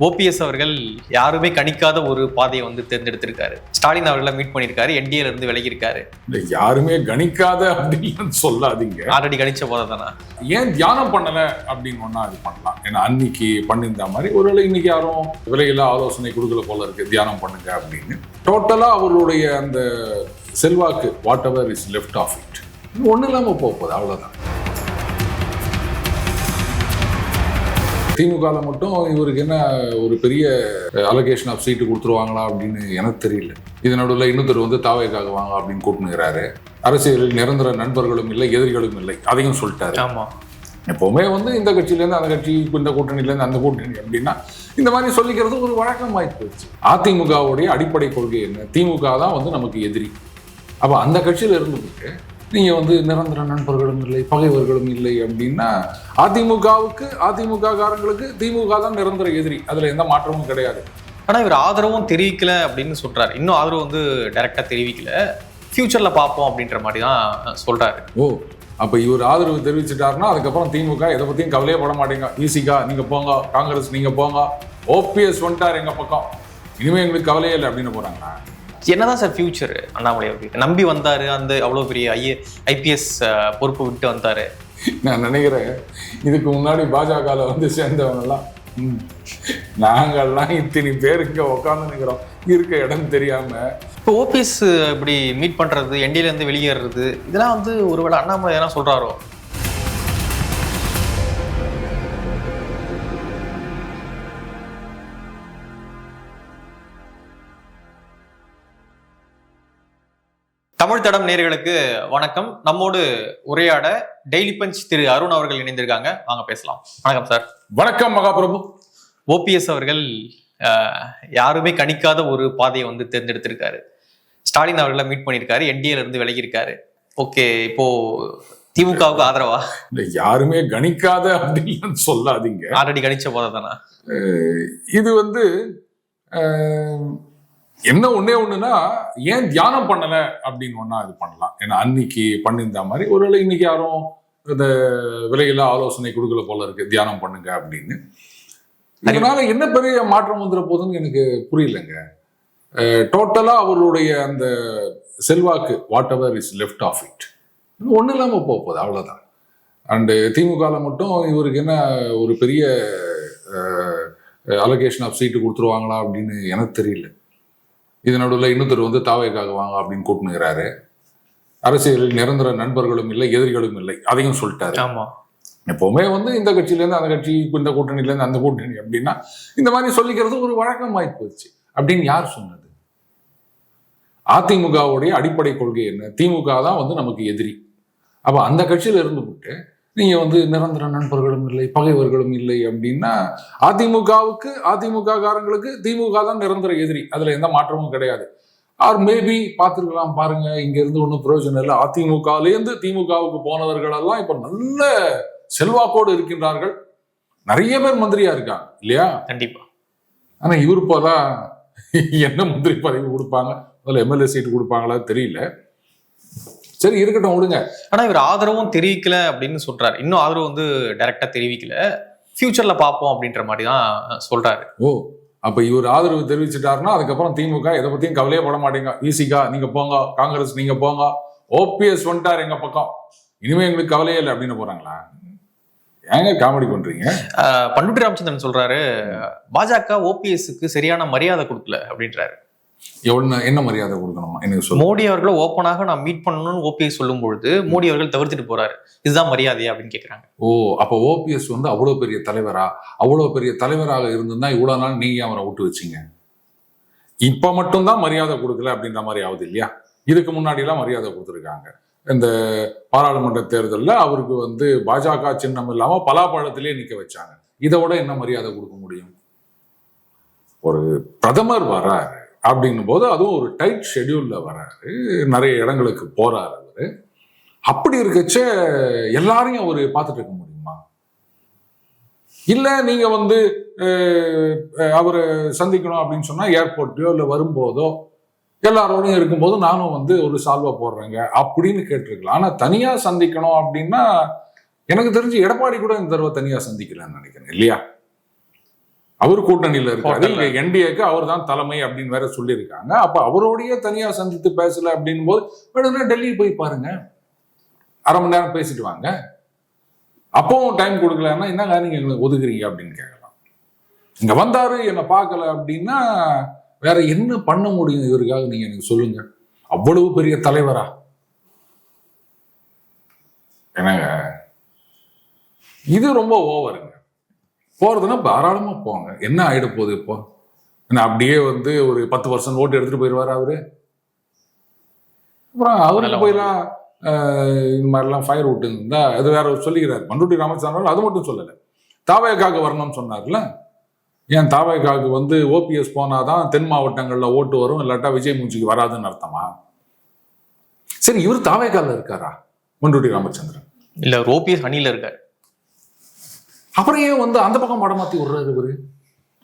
OPS அவர்கள் யாருமே கணிக்காத ஒரு பாதையை தேர்ந்தெடுத்திருக்காரு. ஸ்டாலின் அவர்களை மீட் பண்ணியிருக்காரு. என்டிஏல இருந்து விலகி இருக்காரு. யாருமே கணிக்காத அப்படின்னு சொல்லாதீங்க. ஆல்ரெடி கணிச்ச போதை தானே. ஏன் தியானம் பண்ணல அப்படின்னு ஒன்னா அது பண்ணலாம். ஏன்னா அன்னைக்கு பண்ணியிருந்த மாதிரி ஒருவேளை இன்னைக்கு யாரும் விலையில ஆலோசனை கொடுக்கல போல இருக்கு தியானம் பண்ணுங்க அப்படின்னு. டோட்டலா அவர்களுடைய அந்த செல்வாக்கு whatever is left of it ஒன்றும் இல்லாமல் போகுது, அவ்வளோதான். திமுக மட்டும் இவருக்கு என்ன ஒரு பெரிய அலோகேஷன் ஆஃப் சீட்டு கொடுத்துருவாங்களா அப்படின்னு எனக்கு தெரியல. இது நடுவில் இன்னொருத்தர் தாவேக்காக வாங்க அப்படின்னு கூப்பிட்டுங்கிறாரு. அரசியலில் நிரந்தர நண்பர்களும் இல்லை, எதிரிகளும் இல்லை, அதையும் சொல்லிட்டாரு. ஆமா, எப்பவுமே இந்த கட்சியிலேருந்து அந்த கட்சி, இந்த கூட்டணியிலேருந்து அந்த கூட்டணி அப்படின்னா இந்த மாதிரி சொல்லிக்கிறது ஒரு வழக்கமாயிட்டு போயிடுச்சு. அதிமுகவுடைய அடிப்படை கொள்கை என்ன? திமுக தான் நமக்கு எதிரி. அப்போ அந்த கட்சியில இருந்துக்கிட்டு நீங்க நிரந்தர நண்பர்களும் இல்லை, பகைவர்களும் இல்லை அப்படின்னா அதிமுகவுக்கு, அதிமுக காரங்களுக்கு திமுக தான் நிரந்தர எதிரி. அதுல எந்த மாற்றமும் கிடையாது. ஆனா இவர் ஆதரவும் தெரிவிக்கல அப்படின்னு சொல்றாரு. இன்னும் ஆதரவு டைரக்டா தெரிவிக்கல, ஃபியூச்சர்ல பார்ப்போம் அப்படின்ற மாதிரி தான் சொல்றாரு. ஓ, அப்ப இவர் ஆதரவு தெரிவிச்சுட்டாருன்னா அதுக்கப்புறம் திமுக எதை பத்தியும் கவலையே பட மாட்டேங்க. விசிகா நீங்க போங்க, காங்கிரஸ் நீங்க போங்க, ஓபிஎஸ் வந்துட்டார் எங்க பக்கம், இனிமே எங்களுக்கு கவலையே இல்லை அப்படின்னு போறாங்களா? என்னதான் சார் ஃபியூச்சர்? அண்ணாமலை அவர்களுக்கு நம்பி வந்தாரு, அவ்வளோ பெரிய ஐபிஎஸ் பொறுப்பு விட்டு வந்தாரு. நான் நினைக்கிறேன் இதுக்கு முன்னாடி பாஜக சேர்ந்தவங்கெல்லாம் நாங்கள்லாம் இத்தனை பேர் இங்க உட்காந்து நிற்கிறோம், இருக்க இடம் தெரியாம. இப்போ ஓபிஎஸ் இப்படி மீட் பண்றது, என்டிஏல இருந்து வெளியேறது, இதெல்லாம் ஒருவேளை அண்ணாமலை என்ன சொல்றாரோ? தமிழ் தடம் நேயர்களுக்கு வணக்கம். நம்மோடு உரையாட டெய்லி பஞ்ச் திரு அருண் அவர்கள் இணைந்திருக்காங்க. வாங்க பேசலாம். வணக்கம் சார். வணக்கம் மகாபிரபு. ஓபிஎஸ் அவர்கள் யாருமே கணிக்காத ஒரு பாதையை தேர்ந்தெடுத்திருக்காரு. ஸ்டாலின் அவர்களை மீட் பண்ணியிருக்காரு. என்டிஏல இருந்து விலகி இருக்காரு. ஓகே, இப்போ திமுகவுக்கு ஆதரவா? யாருமே கணிக்காத அப்படின்னு சொல்லாதீங்க. ஆல்ரெடி கணிச்ச போதை தானே. இது என்ன ஒண்ணுன்னா ஏன் தியானம் பண்ணல அப்படின்னு ஒன்னா இது பண்ணலாம். ஏன்னா அன்னைக்கு பண்ணியிருந்த மாதிரி ஒருவேளை இன்னைக்கு யாரும் இந்த விலையில ஆலோசனை கொடுக்கல போல இருக்கு தியானம் பண்ணுங்க அப்படின்னு. இதனால என்ன பெரிய மாற்றம் வந்துட போகுதுன்னு எனக்கு புரியலங்க. டோட்டலா அவர்களுடைய அந்த செல்வாக்கு whatever is left of it ஒன்றும் இல்லாம போகுது, அவ்வளோதான். அண்டு திமுக மட்டும் இவருக்கு என்ன ஒரு பெரிய அலோகேஷன் ஆஃப் சீட்டு கொடுத்துருவாங்களா அப்படின்னு எனக்கு தெரியல. இது நடுவில் இன்னொருத்தர் தாவேக்காக வாங்க அப்படின்னு கூப்பிட்டுங்கிறாரு. அரசியலில் நிரந்தர நண்பர்களும் இல்லை, எதிரிகளும் இல்லை, அதையும் சொல்லிட்டாரு. ஆமா, எப்பவுமே இந்த கட்சியிலேருந்து அந்த கட்சி, இந்த கூட்டணியிலேருந்து அந்த கூட்டணி அப்படின்னா இந்த மாதிரி சொல்லிக்கிறது ஒரு வழக்கமாயிட்டு போயிடுச்சு. அப்படின்னு யார் சொன்னது? அதிமுகவுடைய அடிப்படை கொள்கை என்ன? திமுக தான் நமக்கு எதிரி. அப்ப அந்த கட்சியில இருந்துவிட்டு நீங்க நிரந்தர நண்பர்களும் இல்லை, பகைவர்களும் இல்லை அப்படின்னா அதிமுகவுக்கு, அதிமுக காரங்களுக்கு திமுக தான் நிரந்தர எதிரி. அதுல எந்த மாற்றமும் கிடையாது. ஆர் மேபி பார்த்துருக்கலாம், பாருங்க, இங்க இருந்து ஒன்றும் பிரயோஜனம் இல்லை. அதிமுகலேருந்து திமுகவுக்கு போனவர்கள் எல்லாம் இப்ப நல்ல செல்வாக்கோடு இருக்கின்றார்கள். நிறைய பேர் மந்திரியா இருக்காங்க இல்லையா? கண்டிப்பா. ஆனா இவரு போதான் என்ன மந்திரி பதவி கொடுப்பாங்க, அதில் எம்எல்ஏ சீட்டு கொடுப்பாங்களா தெரியல. சரி, இருக்கட்டும், விடுங்க. ஆனா இவர் ஆதரவும் தெரிவிக்கல அப்படின்னு சொல்றாரு. இன்னும் ஆதரவு டைரக்டா தெரிவிக்கல, ஃபியூச்சர்ல பார்ப்போம் அப்படின்ற மாதிரி தான் சொல்றாரு. ஓ, அப்ப இவர் ஆதரவு தெரிவிச்சுட்டாருன்னா அதுக்கப்புறம் திமுக எதை பத்தியும் கவலையே பட மாட்டேங்க. விசிகா நீங்க போங்க, காங்கிரஸ் நீங்க போங்க, ஓபிஎஸ் வந்துட்டார் எங்க பக்கம், இனிமே எங்களுக்கு கவலையே இல்லை அப்படின்னு போறாங்களா? ஏங்க காமெடி பண்றீங்க? பண்ருட்டி ராமச்சந்திரன் சொல்றாரு, பாஜக ஓபிஎஸ்க்கு சரியான மரியாதை கொடுக்கல அப்படின்றாரு. என்ன மரியாதை கொடுக்கணுமா எனக்கு சொல்ல? மோடி அவர்களை ஓப்பனாக நான் மீட் பண்ணணும்னு ஓபிஎஸ் சொல்லும் பொழுது மோடி அவர்கள் தவிர்த்துட்டு போறாரு. இதுதான் மரியாதையா அப்படின்னு கேட்கிறாங்க. ஓ, அப்ப ஓபிஎஸ் அவ்வளவு பெரிய தலைவரா? அவ்வளவு பெரிய தலைவராக இருந்திருந்தா இவ்வளவு நாள் நீங்க அவரை விட்டு வச்சீங்க. இப்ப மட்டும்தான் மரியாதை கொடுக்கல அப்படின்ற மாதிரி ஆகுது இல்லையா? இதுக்கு முன்னாடி எல்லாம் மரியாதை கொடுத்துருக்காங்க. இந்த பாராளுமன்ற தேர்தலில் அவருக்கு பாஜக சின்னம் இல்லாம பலாப்பழத்திலேயே நிக்க வச்சாங்க. இதை விட என்ன மரியாதை கொடுக்க முடியும்? ஒரு பிரதமர் வராரு அப்படின்னும் போது அதுவும் ஒரு டைட் ஷெட்யூல்ல வராரு, நிறைய இடங்களுக்கு போறாரு அவரு. அப்படி இருக்கச்ச எல்லாரையும் அவரு பார்த்துட்டு இருக்க முடியுமா? இல்ல நீங்க அவரை சந்திக்கணும் அப்படின்னு சொன்னா ஏர்போர்ட்லயோ இல்ல வரும்போதோ எல்லாரோடையும் இருக்கும்போது நானும் ஒரு சால்வா போடுறேங்க அப்படின்னு கேட்டிருக்கலாம். ஆனா தனியா சந்திக்கணும் அப்படின்னா எனக்கு தெரிஞ்சு எடப்பாடி கூட இந்த தடவை தனியா சந்திக்கலன்னு நினைக்கிறேன் இல்லையா? அவர் கூட்டணியில இருக்காரு. இங்க என்டிஏக்கு அவர் தான் தலைமை அப்படின்னு வேற சொல்லியிருக்காங்க. அப்ப அவரோடய தனியா சந்தித்து பேசல அப்படின் போது வேணும்னா டெல்லி போய் பாருங்க, அரை மணி நேரம் பேசிட்டு வாங்க. அப்பவும் டைம் கொடுக்கலன்னா என்னங்க நீங்க எங்களுக்கு ஒதுக்குறீங்க அப்படின்னு கேட்கலாம். இங்க வந்தாரு என்ன பார்க்கல அப்படின்னா வேற என்ன பண்ண முடியும் இவருக்காக நீங்க எனக்கு சொல்லுங்க. அவ்வளவு பெரிய தலைவரா என்னங்க, இது ரொம்ப ஓவருங்க. போறதுன்னா தாராளமா போங்க, என்ன ஆயிட போகுது இப்போ? அப்படியே வந்து ஒரு 10% ஓட்டு எடுத்துட்டு போயிடுவாரு அவரு. அப்புறம் அவருக்கு போயெல்லாம் இந்த மாதிரிலாம் ஃபயர் விட்டு இருந்தா அது வேற சொல்லிக்கிறாரு. பண்ருட்டி ராமச்சந்திரன் அது மட்டும் சொல்லலை, தாவேக்காக வரணும்னு சொன்னார்ல. ஏன் தாவேக்காவுக்கு வந்து ஓபிஎஸ் போனாதான் தென் மாவட்டங்கள்ல ஓட்டு வரும், இல்லாட்டா விஜய் மூஞ்சிக்கு வராதுன்னு அர்த்தமா? சரி, இவர் தாவேக்கால இருக்காரா பண்ருட்டி ராமச்சந்திரன்? இல்ல, ஓபிஎஸ் அணியில இருக்காரு. அப்புறம் ஏன் வந்து அந்த பக்கம் மடமாத்தி விடுறாரு இவரு?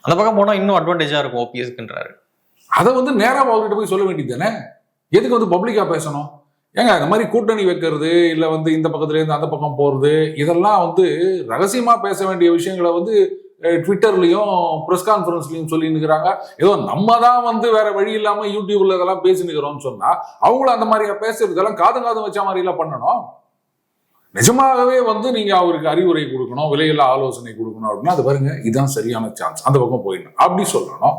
அந்த பக்கம் போனா இன்னும் அட்வான்டேஜா இருக்கும் ஓபிஎஸ்க்குன்றாரு. அதை வந்து நேரா அவர்கிட்ட போய் சொல்ல வேண்டியது தானே, எதுக்கு வந்து பப்ளிக்கா பேசணும்? ஏங்க இந்த மாதிரி கூட்டணி வைக்கிறது இல்ல வந்து இந்த பக்கத்துல இருந்து அந்த பக்கம் போறது இதெல்லாம் வந்து ரகசியமா பேச வேண்டிய விஷயங்களை வந்து ட்விட்டர்லயும் பிரஸ் கான்ஃபரன்ஸ்லயும் சொல்லி நிற்கிறாங்க. ஏதோ நம்ம தான் வந்து வேற வழி இல்லாம யூடியூப்ல இதெல்லாம் பேசி நிற்கிறோம்னு சொன்னா அவங்களும் அந்த மாதிரியா பேசுறதெல்லாம் காதும் வச்ச மாதிரி எல்லாம் பண்ணணும். நிஜமாகவே வந்து நீங்க அவருக்கு அறிவுரை கொடுக்கணும், விலையில்லா ஆலோசனை கொடுக்கணும் அப்படின்னா அது பாருங்க இதுதான் சரியான சான்ஸ், அந்த பக்கம் போயிடணும் அப்படி சொல்லணும்.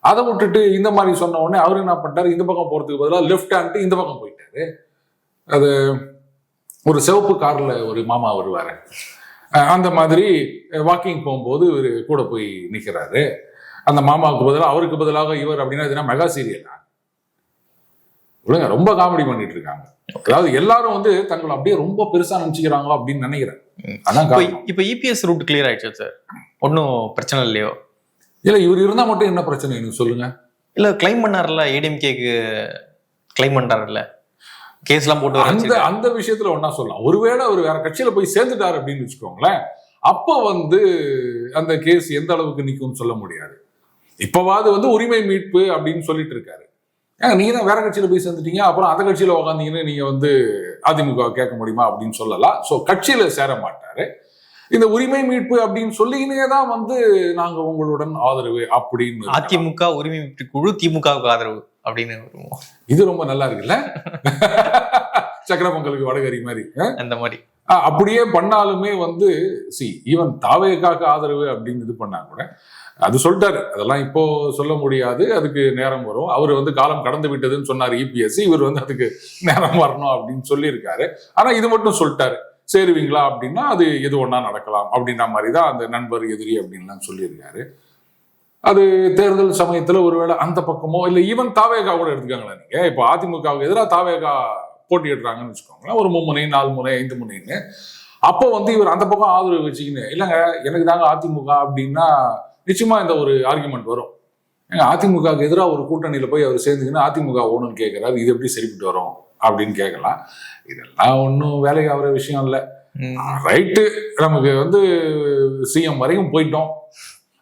அதை விட்டுட்டு இந்த மாதிரி சொன்ன உடனே அவரு என்ன பண்ணிட்டாரு, இந்த பக்கம் போறதுக்கு பதிலாக லெஃப்ட் ஹேண்ட் இந்த பக்கம் போயிட்டாரு. அது ஒரு சிவப்பு கார்ல ஒரு மாமா வருவாரு, அந்த மாதிரி வாக்கிங் போகும்போது இவர் கூட போய் நிற்கிறாரு. அந்த மாமாவுக்கு பதிலாக அவருக்கு பதிலாக இவர் அப்படின்னா இதுனா மெகா சீரியலா? ரொம்ப காமெடி பண்ணிட்டு இருக்காங்க. அதாவது எல்லாரும் வந்து தங்களை அப்படியே ரொம்ப பெருசா நினைச்சுக்கிறாங்களோ அப்படின்னு நினைக்கிறேன். அதான் இப்ப இபிஎஸ் ரூட் கிளியர் ஆயிடுச்சு சார், ஒன்னும் பிரச்சனை இல்லையோ? இல்ல, இவர் இருந்தா மட்டும் என்ன பிரச்சனை எனக்கு சொல்லுங்க. இல்ல, கிளைம் பண்ணார்ல, ஏடிஎம்கேக்கு கிளைம் பண்றாருல்ல, கேஸ் எல்லாம் போட்டு அந்த விஷயத்துல ஒன்னா சொல்லலாம். ஒருவேளை அவர் வேற கட்சியில போய் சேர்ந்துட்டாரு அப்படின்னு வச்சுக்கோங்களேன், அப்ப வந்து அந்த கேஸ் எந்த அளவுக்கு நிக்கும்னு சொல்ல முடியாது. இப்பவாது வந்து உரிமை மீட்பு அப்படின்னு சொல்லிட்டு இருக்காரு. நீங்க தான் வேற கட்சியில போய் சேர்ந்துட்டீங்க, அப்புறம் அந்த கட்சியில உக்காந்தீங்கன்னு நீங்க வந்து அதிமுக கேட்க முடியுமா அப்படின்னு சொல்லலாம். சோ கட்சியில சேர மாட்டாரு. இந்த உரிமை மீட்பு அப்படின்னு சொல்லிக்கினே தான் வந்து நாங்க உங்களுடன் ஆதரவு அப்படின்னு. அதிமுக உரிமை மீட்பு குழு திமுகவுக்கு ஆதரவு அப்படின்னு. இது ரொம்ப நல்லா இருக்குல்ல, சக்கர பொங்கலுக்கு வடகரி மாதிரி அந்த மாதிரி. அப்படியே பண்ணாலுமே வந்து ஈவன் தாவேக்காக ஆதரவு அப்படின்னு இது பண்ணா கூட அது சொல்லிட்டாரு, அதெல்லாம் இப்போ சொல்ல முடியாது, அதுக்கு நேரம் வரும். அவர் வந்து காலம் கடந்து விட்டதுன்னு சொன்னார் இபிஎஸ், இவர் வந்து அதுக்கு நேரம் வரணும் அப்படின்னு சொல்லியிருக்காரு. ஆனா இது மட்டும் சொல்லிட்டாரு, சேருவீங்களா அப்படின்னா அது எது ஒண்ணா நடக்கலாம் அப்படின்ற மாதிரிதான் அந்த நண்பர் எதிரி அப்படின்லாம் சொல்லியிருக்காரு. அது தேர்தல் சமயத்துல ஒருவேளை அந்த பக்கமோ இல்ல ஈவன் தாவேகா கூட எடுத்துக்காங்களா, நீங்க இப்போ அதிமுகவுக்கு எதிராக தாவேகா போட்டியிடுறாங்கன்னு வச்சுக்கோங்களேன், ஒரு 3 முனை 4 முனை 5 முனைன்னு. அப்போ வந்து இவர் அந்த பக்கம் ஆதரவு வச்சுக்கின்னு இல்லைங்க எனக்கு தாங்க அதிமுக அப்படின்னா நிச்சயமா இந்த ஒரு ஆர்குமெண்ட் வரும். அதிமுகவுக்கு எதிராக ஒரு கூட்டணியில போய் அவர் சேர்ந்துக்கின்னு அதிமுக ஓணுன்னு கேட்கிறாரு, இது எப்படி சரிப்பட்டு வரும் அப்படின்னு கேட்கலாம். இதெல்லாம் ஒன்றும் வேலைக்கு ஆகிற விஷயம் இல்லை. ரைட்டு, நமக்கு வந்து சிஎம் வரைக்கும் போயிட்டோம்,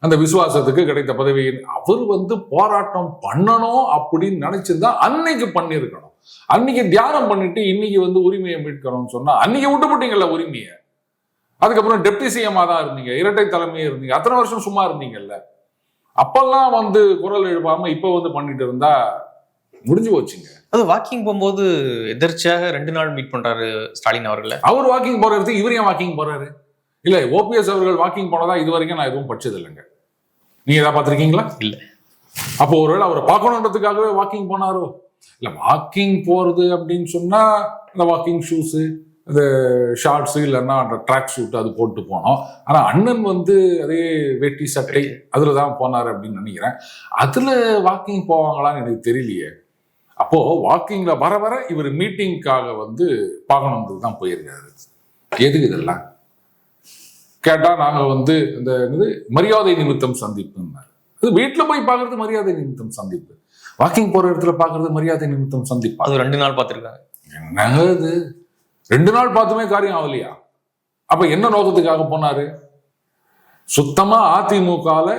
அந்த விசுவாசத்துக்கு கிடைத்த பதவி. அவர் வந்து போராட்டம் பண்ணணும் அப்படின்னு நினைச்சிருந்தா அன்னைக்கு பண்ணிருக்கணும். அன்னைக்கு தியானம் பண்ணிட்டு இன்னைக்கு வந்து உரிமையை மீட்கணும்னு சொன்னா அன்னைக்கு விட்டு போட்டீங்கல்ல உரிமையை. அதுக்கப்புறம் டெப்டி சிஎம்மா தான் இருந்தீங்க, இரட்டை தலைமையே இருந்தீங்க, அத்தனை வருஷம் சும்மா இருந்தீங்கல்ல. அப்பெல்லாம் வந்து குரல் எழுப்பாம இப்ப வந்து பண்ணிட்டு இருந்தா முடிஞ்சு போச்சுங்க. அது வாக்கிங் போகும்போது எதிர்ச்சியாக 2 நாள் மீட் பண்றாரு ஸ்டாலின் அவர்கள். அவர் வாக்கிங் போறது, இவர் ஏன் வாக்கிங் போறாரு? இல்ல, ஓபிஎஸ் அவர்கள் வாக்கிங் போனதா இது வரைக்கும் நான் எதுவும் படிச்சது இல்லைங்க. நீங்க ஏதாவது பாத்திருக்கீங்களா? இல்ல. அப்போ ஒருவேளை அவரை பார்க்கணுன்றதுக்காகவே வாக்கிங் போனாரோ? இல்ல, வாக்கிங் போறது அப்படின்னு சொன்னா இந்த வாக்கிங் ஷூஸ், இந்த ஷார்ட்ஸு இல்லைன்னா அந்த ட்ராக் ஷூட் அது போட்டு போனோம். ஆனா அண்ணன் வந்து அதே வேட்டி சட்டை அதுல தான் போனார் அப்படின்னு நினைக்கிறேன். அதுல வாக்கிங் போவாங்களான்னு எனக்கு தெரியலையே. அப்போ வாக்கிங்ல வர வர இவர் மீட்டிங்காக வந்து பார்க்கணுன்றது தான் போயிருக்காரு. எதுக்கு இதெல்லாம் கேட்டா நாங்க வந்து இந்த மரியாதை நிமித்தம் சந்திப்புன்னாரு. அது வீட்டுல போய் பாக்குறது மரியாதை நிமித்தம் சந்திப்பு, வாக்கிங் போற இடத்துல பாக்குறது மரியாதை நிமித்தம் சந்திப்பு. அது 2 நாள் பார்த்திருக்காங்க. என்னது 2 நாள் பார்த்துமே காரியம் ஆகலையா? அப்ப என்ன நோக்கத்துக்காக போனாரு? சுத்தமா அதிமுகல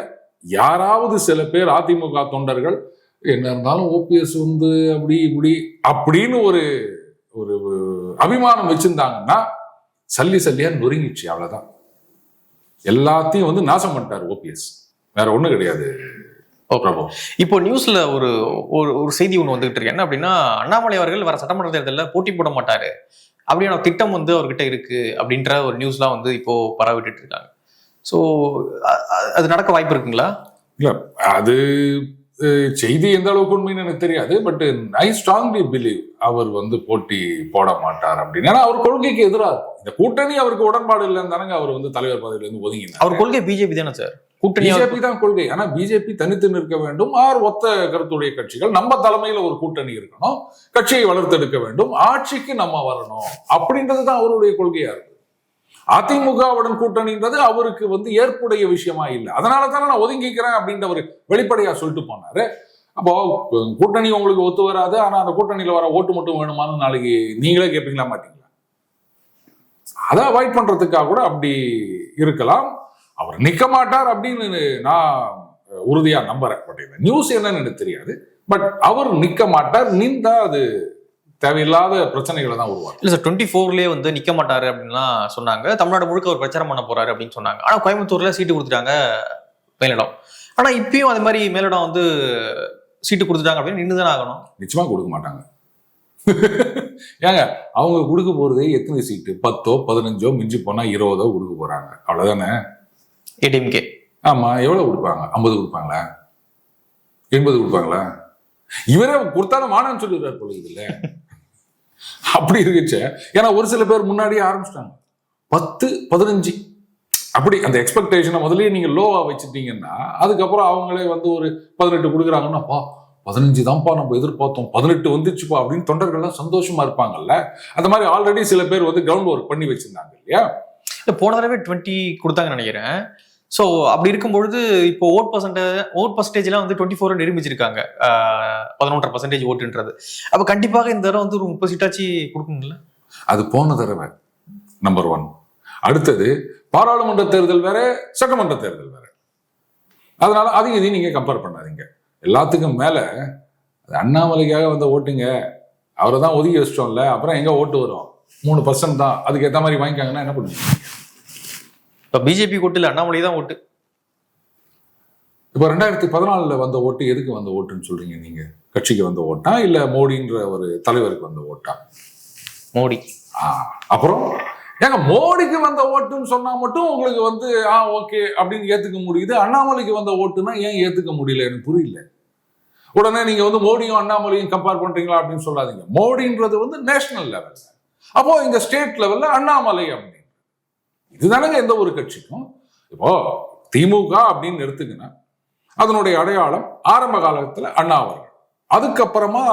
யாராவது சில பேர் அதிமுக தொண்டர்கள் என்ன இருந்தாலும் ஓபிஎஸ் வந்து அப்படி இப்படி அப்படின்னு ஒரு ஒரு அபிமானம் வச்சிருந்தாங்கன்னா சல்லியா நொறுங்கிடுச்சு, அவ்வளவுதான். எல்லாத்தையும் வந்து நாசம் பண்ணிட்டாரு ஓபிஎஸ். வேற ஒண்ணும் கிடையாது. இப்போ நியூஸ்ல ஒரு ஒரு செய்தி ஒண்ணு வந்துகிட்டு இருக்கு. என்ன அப்படின்னா, அண்ணாமலை அவர்கள் வர சட்டமன்ற தேர்தலில் போட்டி போட மாட்டாரு அப்படியான திட்டம் வந்து அவர்கிட்ட இருக்கு அப்படின்ற ஒரு நியூஸ்லாம் வந்து இப்போ பரவிட்டு இருக்காங்க. ஸோ அது நடக்க வாய்ப்பு இருக்குங்களா? இல்ல, அது செய்தி எந்த அளவுக்கு உண்மைன்னு எனக்கு தெரியாது. பட் ஐ ஸ்ட்ராங்லி பிலீவ் அவர் வந்து போட்டி போட மாட்டார் அப்படின்னு. ஏன்னா அவர் கொள்கைக்கு எதிராக இருக்கும். இந்த கூட்டணி அவருக்கு உடன்பாடு இல்லைன்னு தானங்க அவர் வந்து தலைவர் பதவியில இருந்து ஒதுங்கினார். அவர் கொள்கை பிஜேபி தானே சார்? கூட்டணி பிஜேபி தான் கொள்கை. ஆனா பிஜேபி தனித்து நிற்க வேண்டும். ஒத்த கருத்துடைய கட்சிகள் நம்ம தலைமையில ஒரு கூட்டணி இருக்கணும், கட்சியை வளர்த்தெடுக்க வேண்டும், ஆட்சிக்கு நம்ம வரணும் அப்படின்றதுதான் அவருடைய கொள்கையா இருக்கு. அதிமுகவுடன் கூட்டணின்றது அவருக்கு வந்து ஏற்புடைய விஷயமா இல்லை. அதனால தானே நான் ஒதுங்கிக்கிறேன் அப்படின்ற ஒரு வெளிப்படையா சொல்லிட்டு போனாரு. அப்போ கூட்டணி உங்களுக்கு ஒத்து வராது, ஆனா அந்த கூட்டணியில வர ஓட்டு மட்டும் வேணுமான்னு நாளைக்கு நீங்களே கேட்பீங்களா மாட்டீங்களா? அதை அவாய்ட் பண்றதுக்காக கூட அப்படி இருக்கலாம். அவர் நிக்க மாட்டார் அப்படின்னு நான் உறுதியா நம்புறேன். பட் இந்த நியூஸ் என்னன்னு எனக்கு தெரியாது. பட் அவர் நிக்க மாட்டார். நின்றா அது தேவையில்லாத பிரச்சனைகளை தான் உருவாக்கும். இல்ல சார், 24லயே வந்து நிக்க மாட்டாரு அப்படின்லாம் சொன்னாங்க. தமிழ்நாடு முழுக்க ஒரு பிரச்சாரம் பண்ண போறாரு அப்படின்னு சொன்னாங்க. ஆனா கோயம்புத்தூர்ல சீட்டு கொடுத்துட்டாங்க மேலிடம். ஆனா இப்பயும் அது மாதிரி மேலிடம் வந்து சீட்டு கொடுத்துட்டாங்க அப்படின்னு நின்றுதானே ஆகணும். நிச்சயமா கொடுக்க மாட்டாங்க. ஏங்க, அவங்க கொடுக்க போறதே எத்தனை சீட்டு? 10ஓ 15ஓ மிஞ்சி போனா 20ஓ கொடுக்க போறாங்க, அவ்வளவுதானே. ஏடிஎம்கே ஆமா, எவ்வளவு கொடுப்பாங்க? 50 கொடுப்பாங்களா? 80 கொடுப்பாங்களா? இவரே கொடுத்தாலும் மானன்னு சொல்லிடுறாரு போல இதுல. அப்படி இருக்குச்சு. ஏன்னா ஒரு சில பேர் முன்னாடியே ஆரம்பிச்சிட்டாங்க 10 15 அப்படி அந்த எக்ஸ்பெக்டேஷனை முதல்லயே நீங்க லோவா வச்சுட்டீங்கன்னா அதுக்கப்புறம் அவங்களே வந்து ஒரு 18 கொடுக்குறாங்கன்னா, 15 தான்ப்பா நம்ம எதிர்பார்த்தோம், 18 வந்துச்சுப்பா அப்படின்னு தொண்டர்கள்லாம் சந்தோஷமா இருப்பாங்கல்ல. அந்த மாதிரி ஆல்ரெடி சில பேர் வந்து கிரவுண்ட் ஒர்க் பண்ணி வச்சிருந்தாங்க இல்லையா? போன தடவை 20 கொடுத்தாங்கன்னு நினைக்கிறேன். ஸோ அப்படி இருக்கும்பொழுது இப்போ ஓட் பர்சன்டேஜ்லாம் வந்து 24 நிரூபிச்சிருக்காங்க. 11.5% ஓட்டுன்றது. அப்ப கண்டிப்பாக இந்த தடவை வந்து ஒரு 30 சீட்டாச்சு கொடுக்கணும்ல. அது போன தடவை நம்பர் 1. அடுத்தது பாராளுமன்ற தேர்தல் வேற, சட்டமன்ற தேர்தல் வேற. அதனால அதையும் இதையும் நீங்க கம்பேர் பண்ணாதீங்க. எல்லாத்துக்கும் மேல அண்ணாமலைக்காக வந்த ஓட்டுங்க, அவரை தான் ஒதுக்கி வச்சிட்டோம்ல, அப்புறம் எங்க ஓட்டு வரும்? 3% தான். அதுக்கு ஏற்ற மாதிரி வாங்கிக்காங்கன்னா என்ன பண்ணுவீங்க? இப்ப பிஜேபி ஓட்டு இல்ல, அண்ணாமலை தான் ஓட்டு. இப்ப 2014 வந்த ஓட்டு எதுக்கு வந்த ஓட்டுன்னு சொல்றீங்க நீங்க? கட்சிக்கு வந்த ஓட்டா இல்ல மோடின்ற ஒரு தலைவருக்கு வந்த ஓட்டா? மோடி. அப்புறம் ஏங்க, மோடிக்கு வந்த ஓட்டுன்னு சொன்னா மட்டும் உங்களுக்கு வந்து ஓகே அப்படின்னு ஏத்துக்க முடியுது, அண்ணாமலைக்கு வந்த ஓட்டுன்னா ஏன் ஏத்துக்க முடியல? எனக்கு புரியல. உடனே நீங்க வந்து மோடியும் அண்ணாமலையும் கம்பேர் பண்றீங்களா அப்படின்னு சொல்லாதீங்க. மோடின்றது வந்து நேஷனல் லெவல், அப்போ இங்க ஸ்டேட் லெவல்ல அண்ணாமலை அப்படின்னு இதுதானங்க எந்த ஒரு கட்சிக்கும். இப்போ திமுக அப்படின்னு எடுத்துக்கினா அதனுடைய அடையாளம் ஆரம்ப காலத்துல அண்ணா அவர்கள், அதுக்கப்புறமா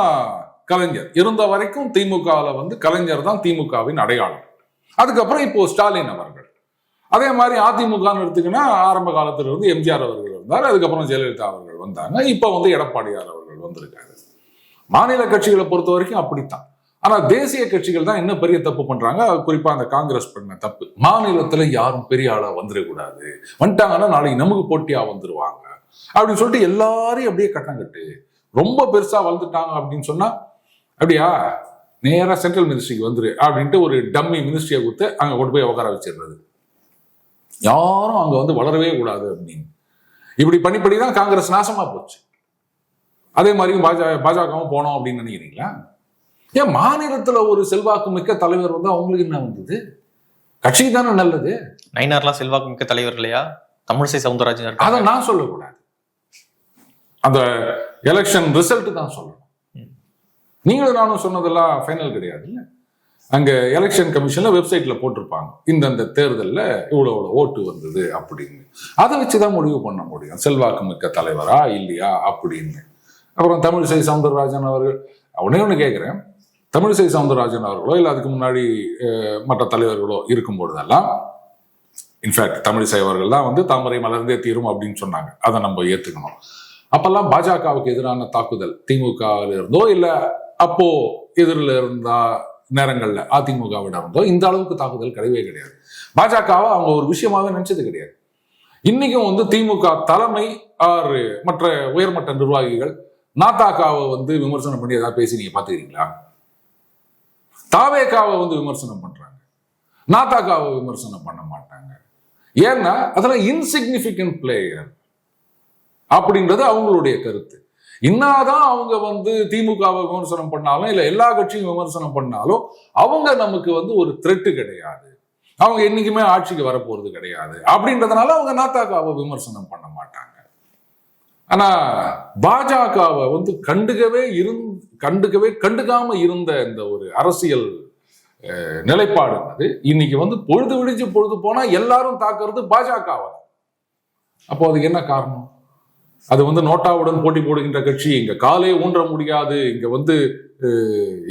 கலைஞர். இருந்த வரைக்கும் திமுகவில் வந்து கலைஞர் தான் திமுகவின் அடையாளம். அதுக்கப்புறம் இப்போ ஸ்டாலின் அவர்கள். அதே மாதிரி அதிமுகன்னு எடுத்துக்கினா ஆரம்ப காலத்துல இருந்து எம்ஜிஆர் அவர்கள் இருந்தார், அதுக்கப்புறம் ஜெயலலிதா அவர்கள் வந்தாங்க, இப்போ வந்து எடப்பாடியார் அவர்கள் வந்திருக்காரு. மாநில கட்சிகளை பொறுத்த வரைக்கும் அப்படித்தான். ஆனா தேசிய கட்சிகள் தான் என்ன பெரிய தப்பு பண்றாங்க, குறிப்பா அந்த காங்கிரஸ் பண்ண தப்பு. மாநிலத்துல யாரும் பெரிய ஆளா வந்துடக்கூடாது, வந்துட்டாங்கன்னா நாளைக்கு நமக்கு போட்டியா வந்துருவாங்க அப்படின்னு சொல்லிட்டு எல்லாரையும் அப்படியே கட்டம் கட்டு. ரொம்ப பெருசா வளர்ந்துட்டாங்க அப்படின்னு சொன்னா, அப்படியா நேரா சென்ட்ரல் மினிஸ்ட்ரிக்கு வந்துரு அப்படின்ட்டு ஒரு டம்மி மினிஸ்ட்ரியை கொடுத்து அங்க கொண்டு போய் உட்கார வச்சிடுறது. யாரும் அங்க வந்து வளரவே கூடாது அப்படின்னு இப்படி பண்ணிப்படிதான் காங்கிரஸ் நாசமா போச்சு. அதே மாதிரி பாஜகவும் போனோம் அப்படின்னு நினைக்கிறீங்களா? ஏன் மாநிலத்துல ஒரு செல்வாக்கு மிக்க தலைவர் வந்து அவங்களுக்கு என்ன வந்தது? கட்சிக்கு தானே நல்லது. நயினார்லாம் செல்வாக்கு மிக்க தலைவர் இல்லையா? தமிழிசை சவுந்தரராஜன். அதை நான் சொல்லக்கூடாது, அந்த எலெக்ஷன் ரிசல்ட் தான் சொல்லணும். நீங்களும் நானும் சொன்னதெல்லாம் ஃபைனல் கிடையாது. அங்க எலெக்ஷன் கமிஷன்ல வெப்சைட்ல போட்டிருப்பாங்க இந்த தேர்தலில் இவ்வளவு ஓட்டு வந்தது அப்படின்னு. அதை வச்சுதான் முடிவு பண்ண முடியும் செல்வாக்கு மிக்க தலைவரா இல்லையா அப்படின்னு. அப்புறம் தமிழிசை சவுந்தரராஜன் அவர்கள், உடனே ஒன்று கேட்கிறேன், தமிழிசை சவுந்தரராஜன் அவர்களோ இல்லை அதுக்கு முன்னாடி மற்ற தலைவர்களோ இருக்கும்பொழுதெல்லாம், இன்ஃபேக்ட் தமிழிசை அவர்கள் தான் வந்து தாமரை மலர்ந்தே தீரும் அப்படின்னு சொன்னாங்க, அதை நம்ம ஏத்துக்கணும். அப்பெல்லாம் பாஜகவுக்கு எதிரான தாக்குதல் திமுகவில் இருந்தோ இல்ல அப்போ எதிரில் இருந்தா நேரங்கள்ல அதிமுகவிட இருந்தோ இந்த அளவுக்கு தாக்குதல் கிடையவே கிடையாது. பாஜகவை அவங்க ஒரு விஷயமாவே நினைச்சது கிடையாது. இன்னைக்கும் வந்து திமுக தலைமை ஆறு மற்ற உயர்மட்ட நிர்வாகிகள் நாதாகாவை வந்து விமர்சனம் பண்ணி ஏதாவது பேசி நீங்க பாத்துக்கிறீங்களா? தாவேகாவை வந்து விமர்சனம் பண்றாங்க, நாதாகாவை விமர்சனம் பண்ண மாட்டாங்க. ஏன்னா அதெல்லாம் இன்சிக்னிபிகன்ட் பிளேயர். அப்படின்றது அவங்களுடைய கருத்து. இன்னாதான் அவங்க வந்து திமுகவை விமர்சனம் பண்ணாலும் இல்ல எல்லா கட்சியும் விமர்சனம் பண்ணாலும் அவங்க நமக்கு வந்து ஒரு த்ரெட்டு கிடையாது, அவங்க என்னைக்குமே ஆட்சிக்கு வரப்போறது கிடையாது அப்படின்றதுனால அவங்க நாத்தாக்காவை விமர்சனம் பண்ண மாட்டாங்க. ஆனா பாஜகவை வந்து கண்டுக்காம இருந்த இந்த ஒரு அரசியல் நிலைப்பாடுங்கிறது இன்னைக்கு வந்து பொழுது விடிஞ்சு பொழுது போனா எல்லாரும் தாக்குறது பாஜகவை. அப்போ அதுக்கு என்ன காரணம்? அது வந்து நோட்டாவுடன் போட்டி போடுகின்ற கட்சி, இங்க காலே ஊன்ற முடியாது, இங்க வந்து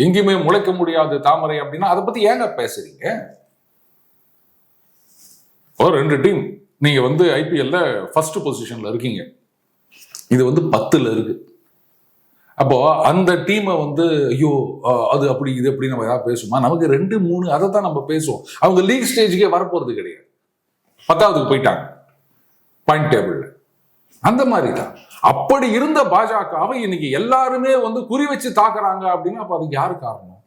எங்கேயுமே முளைக்க முடியாது தாமரை அப்படின்னா அதை பத்தி ஏங்க பேசுறீங்க? ஒரு 2 டீம் நீங்க வந்து ஐபிஎல்ல ஃபர்ஸ்ட் பொசிஷன்ல இருக்கீங்க, இது வந்து 10ல இருக்கு. அப்போ அந்த டீமை வந்து ஐயோ அது அப்படி இது அப்படி நம்ம ஏதாவது பேசுமா? நமக்கு 2, 3 அதை தான் நம்ம பேசுவோம். அவங்க லீக் ஸ்டேஜுக்கே வரப்போறது கிடையாது, 10ஆவதுக்கு போயிட்டாங்க பாயிண்ட் டேபிள்ல. அந்த மாதிரி தான். அப்படி இருந்த பாஜகவை இன்னைக்கு எல்லாருமே வந்து குறி வச்சு தாக்குறாங்க அப்படின்னா அப்ப அதுக்கு யாரு காரணம்?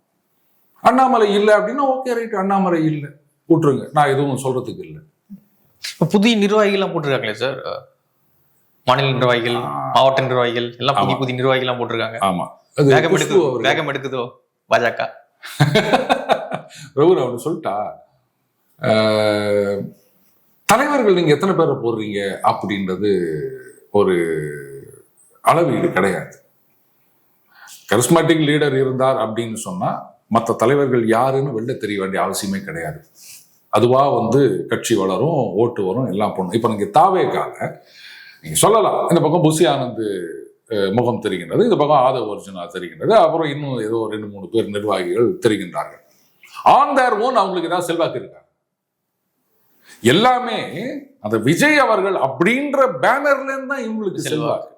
அண்ணாமலை இல்லை அப்படின்னா ஓகே ரைட், அண்ணாமலை இல்லை விட்டுருங்க, நான் எதுவும் சொல்றதுக்கு இல்லை. புதிய நிர்வாகிகள்லாம் போட்டிருக்காங்களே சார், மாநில நிர்வாகிகள், மாவட்ட நிர்வாகிகள் எல்லாம் புதிய நிர்வாகிகள் போட்டிருக்காங்க. ஆமா, வேகம் எடுக்குதோ பாஜக? ரகுர் அவனு சொல்லிட்டா, தலைவர்கள் நீங்க எத்தனை பேரை போடுறீங்க அப்படின்றது ஒரு அளவீடு கிடையாது. கரிஸ்மேட்டிக் லீடர் இருந்தார் அப்படின்னு சொன்னா மற்ற தலைவர்கள் யாருன்னு வெளில தெரிய வேண்டிய அவசியமே கிடையாது. அதுவா வந்து கட்சி வளரும், ஓட்டு வரும், எல்லாம் பண்ணும். இப்ப நீங்க தாவேக்காக நீங்க சொல்லலாம், இந்த பக்கம் புஷி ஆனந்த் முகம் தெரிகின்றது, இந்த பக்கம் ஆதவ் அர்ஜுனா தெரிகின்றது, அப்புறம் இன்னும் ஏதோ 2-3 பேர் நிர்வாகிகள் தெரிகின்றார்கள். ஆன் தேர் ஓன் அவங்களுக்கு ஏதாவது செல்வாக்கு இருக்கா? எல்லாமே அந்த விஜய் அவர்கள் அப்படின்ற பேனர்ல இருந்து தான் இவங்களுக்கு செல்வாக்கு.